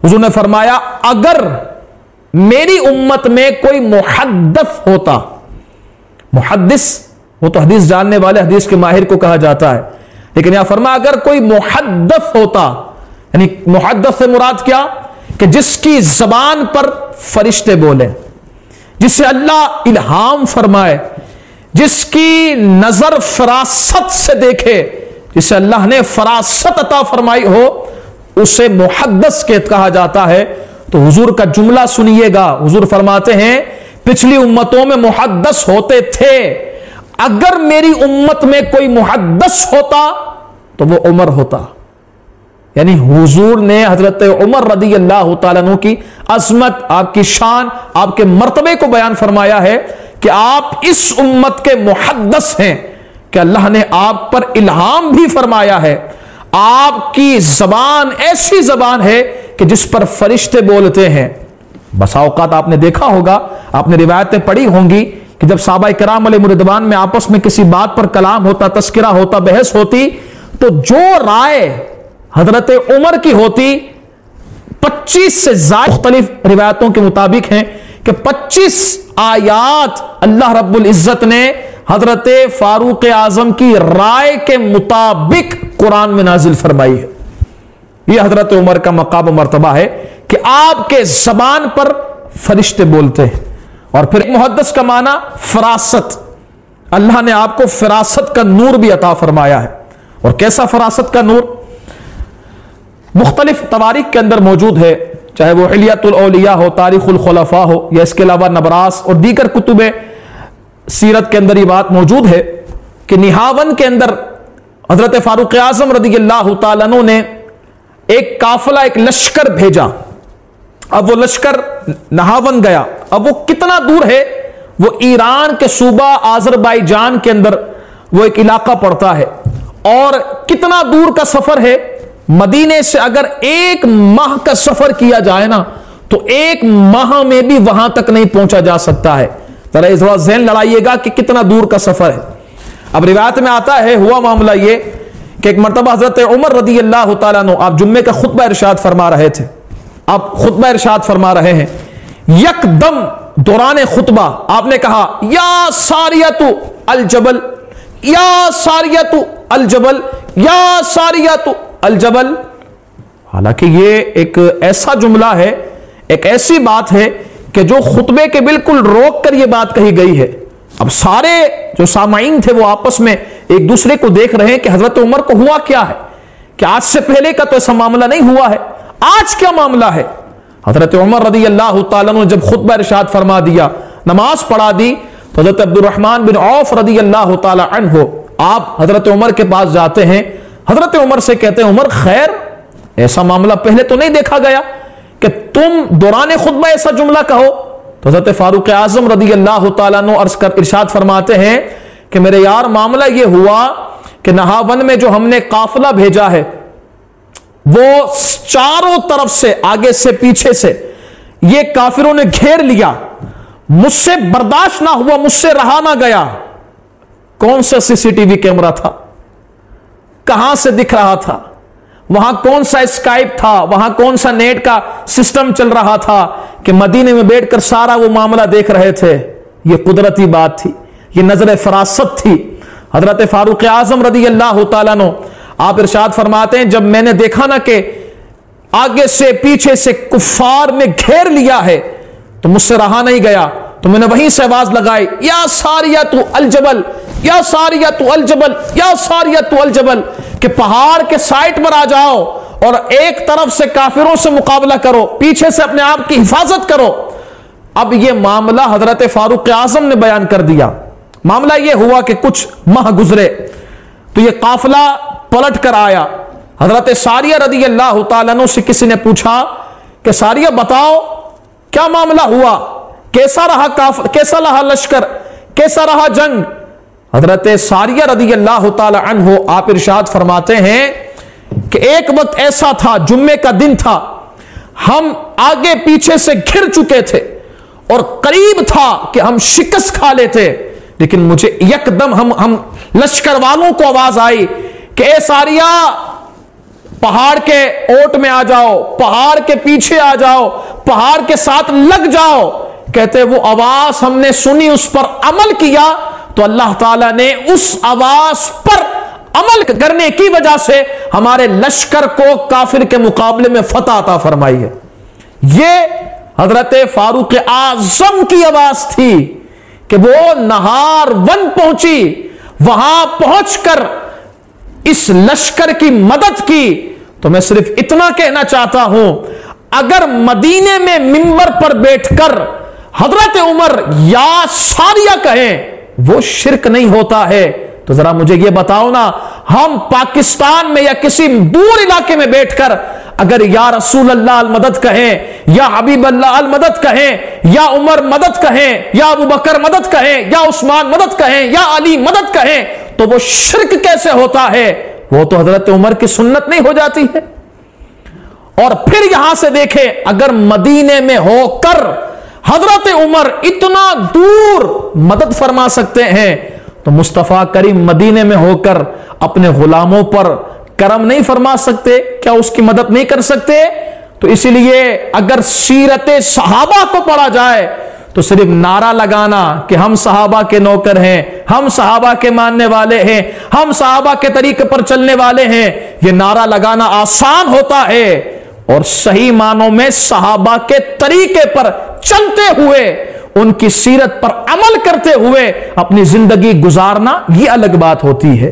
حضور نے فرمایا اگر میری امت میں کوئی محدث ہوتا، محدث وہ تو حدیث جاننے والے، حدیث کے ماہر کو کہا جاتا ہے، لیکن یہاں فرمایا اگر کوئی محدث ہوتا، یعنی محدث سے مراد کیا کہ جس کی زبان پر فرشتے بولے، جسے اللہ الہام فرمائے، جس کی نظر فراست سے دیکھے، جسے اللہ نے فراست عطا فرمائی ہو، اسے محدث کہا جاتا ہے۔ تو حضور کا جملہ سنیے گا، حضور فرماتے ہیں پچھلی امتوں میں محدث ہوتے تھے، اگر میری امت میں کوئی محدث ہوتا تو وہ عمر ہوتا۔ یعنی حضور نے حضرت عمر رضی اللہ تعالیٰ عنہ کی عظمت، آپ کی شان، آپ کے مرتبے کو بیان فرمایا ہے کہ آپ اس امت کے محدث ہیں، کہ اللہ نے آپ پر الہام بھی فرمایا ہے، آپ کی زبان ایسی زبان ہے کہ جس پر فرشتے بولتے ہیں۔ بسا اوقات آپ نے دیکھا ہوگا، آپ نے روایتیں پڑھی ہوں گی کہ جب صحابہ کرام علیہ رضوان میں آپس میں کسی بات پر کلام ہوتا، تذکرہ ہوتا، بحث ہوتی، تو جو رائے حضرت عمر کی ہوتی 25 سے زائد مختلف روایتوں کے مطابق ہیں کہ 25 آیات اللہ رب العزت نے حضرت فاروق اعظم کی رائے کے مطابق قرآن میں نازل فرمائی ہے۔ یہ حضرت عمر کا مقام و مرتبہ ہے کہ آپ کے زبان پر فرشتے بولتے ہیں۔ اور پھر محدث کا معنی فراست، اللہ نے آپ کو فراست کا نور بھی عطا فرمایا ہے۔ اور کیسا فراست کا نور؟ مختلف تواریخ کے اندر موجود ہے، چاہے وہ حلیۃ الاولیاء ہو، تاریخ الخلفاء ہو، یا اس کے علاوہ نبراس اور دیگر کتب سیرت کے اندر یہ بات موجود ہے کہ نہاون کے اندر حضرت فاروق اعظم رضی اللہ تعالیٰ عنہ نے ایک قافلہ، ایک لشکر بھیجا۔ اب وہ لشکر نہاون گیا، اب وہ کتنا دور ہے؟ وہ ایران کے صوبہ آذربائیجان کے اندر وہ ایک علاقہ پڑتا ہے، اور کتنا دور کا سفر ہے؟ مدینے سے اگر 1 ماہ کا سفر کیا جائے نا تو 1 ماہ میں بھی وہاں تک نہیں پہنچا جا سکتا ہے۔ ذرا اس وقت ذہن لڑائیے گا کہ کتنا دور کا سفر ہے۔ اب روایت میں آتا ہے، ہوا معاملہ یہ کہ ایک مرتبہ حضرت عمر رضی اللہ تعالیٰ عنہ آپ جمعے کا خطبہ ارشاد فرما رہے تھے، آپ خطبہ ارشاد فرما رہے ہیں، یک دم دوران خطبہ آپ نے کہا یا ساریۃ الجبل، یا ساریۃ الجبل، یا ساریۃ الجبل۔ حالانکہ یہ ایک ایسا جملہ ہے، ایک ایسی بات ہے کہ جو خطبے کے بالکل روک کر یہ بات کہی گئی ہے۔ اب سارے جو سامعین تھے وہ آپس میں ایک دوسرے کو دیکھ رہے ہیں کہ حضرت عمر کو ہوا کیا ہے، کہ آج سے پہلے کا تو ایسا معاملہ نہیں ہوا ہے، آج کیا معاملہ ہے؟ حضرت عمر رضی اللہ تعالیٰ عنہ جب خطبہ ارشاد فرما دیا، نماز پڑھا دی، تو حضرت عبد الرحمن بن عوف رضی اللہ تعالیٰ عنہ آپ حضرت عمر کے پاس جاتے ہیں، حضرت عمر سے کہتے ہیں عمر خیر، ایسا معاملہ پہلے تو نہیں دیکھا گیا کہ تم دوران خطبہ ایسا جملہ کہو۔ تو حضرت فاروق اعظم رضی اللہ تعالیٰ عنہ ارشاد فرماتے ہیں کہ میرے یار معاملہ یہ ہوا کہ نہاون میں جو ہم نے قافلہ بھیجا ہے وہ چاروں طرف سے، آگے سے، پیچھے سے یہ کافروں نے گھیر لیا، مجھ سے برداشت نہ ہوا، مجھ سے رہا نہ گیا۔ کون سا CCTV کیمرہ تھا؟ کہاں سے دکھ رہا تھا؟ وہاں کون سا اسکائپ تھا؟ وہاں کون سا نیٹ کا سسٹم چل رہا تھا کہ مدینے میں بیٹھ کر سارا وہ معاملہ دیکھ رہے تھے؟ یہ قدرتی بات تھی، یہ نظر فراست تھی۔ حضرت فاروق اعظم رضی اللہ تعالیٰ عنہ آپ ارشاد فرماتے ہیں جب میں نے دیکھا نا کہ آگے سے پیچھے سے کفار نے گھیر لیا ہے تو مجھ سے رہا نہیں گیا، تو میں نے وہیں سے آواز لگائی یا ساریۃ الجبل، یا ساریۃ الجبل، یا ساریۃ الجبل، کہ پہاڑ کے سائٹ پر آ جاؤ اور ایک طرف سے کافروں سے مقابلہ کرو، پیچھے سے اپنے آپ کی حفاظت کرو۔ اب یہ معاملہ حضرت فاروق اعظم نے بیان کر دیا۔ معاملہ یہ ہوا کہ کچھ ماہ گزرے تو یہ قافلہ پلٹ کر آیا۔ حضرت ساریہ رضی اللہ تعالیٰ عنہ سے کسی نے پوچھا کہ ساریہ بتاؤ کیا معاملہ ہوا، کیسا رہا لشکر، کیسا رہا جنگ؟ حضرت ساریہ رضی اللہ تعالی عنہ آپ ارشاد فرماتے ہیں کہ ایک وقت ایسا تھا، جمعے کا دن تھا، ہم آگے پیچھے سے گھر چکے تھے اور قریب تھا کہ ہم شکست کھا لیتے، لیکن مجھے یکدم ہم لشکر والوں کو آواز آئی کہ اے ساریہ پہاڑ کے اوٹ میں آ جاؤ، پہاڑ کے پیچھے آ جاؤ، پہاڑ کے ساتھ لگ جاؤ. کہتے وہ آواز ہم نے سنی، اس پر عمل کیا تو اللہ تعالیٰ نے اس آواز پر عمل کرنے کی وجہ سے ہمارے لشکر کو کافر کے مقابلے میں فتح عطا فرمائی ہے. یہ حضرت فاروق اعظم کی آواز تھی کہ وہ نہارون پہنچی، وہاں پہنچ کر اس لشکر کی مدد کی. تو میں صرف اتنا کہنا چاہتا ہوں، اگر مدینے میں منبر پر بیٹھ کر حضرت عمر یا ساریہ کہیں وہ شرک نہیں ہوتا ہے، تو ذرا مجھے یہ بتاؤ نا، ہم پاکستان میں یا کسی دور علاقے میں بیٹھ کر اگر یا رسول اللہ المدد کہیں، یا حبیب اللہ المدد کہیں، یا عمر مدد کہیں، یا ابو بکر مدد کہیں، یا عثمان مدد کہیں، یا علی مدد کہیں، تو وہ شرک کیسے ہوتا ہے؟ وہ تو حضرت عمر کی سنت نہیں ہو جاتی ہے؟ اور پھر یہاں سے دیکھیں، اگر مدینے میں ہو کر حضرت عمر اتنا دور مدد فرما سکتے ہیں تو مصطفیٰ کریم مدینے میں ہو کر اپنے غلاموں پر کرم نہیں فرما سکتے؟ کیا اس کی مدد نہیں کر سکتے؟ تو اسی لیے اگر سیرت صحابہ کو پڑھا جائے تو صرف نعرہ لگانا کہ ہم صحابہ کے نوکر ہیں، ہم صحابہ کے ماننے والے ہیں، ہم صحابہ کے طریقے پر چلنے والے ہیں، یہ نعرہ لگانا آسان ہوتا ہے، اور صحیح معنوں میں صحابہ کے طریقے پر چلتے ہوئے، ان کی سیرت پر عمل کرتے ہوئے اپنی زندگی گزارنا، یہ الگ بات ہوتی ہے.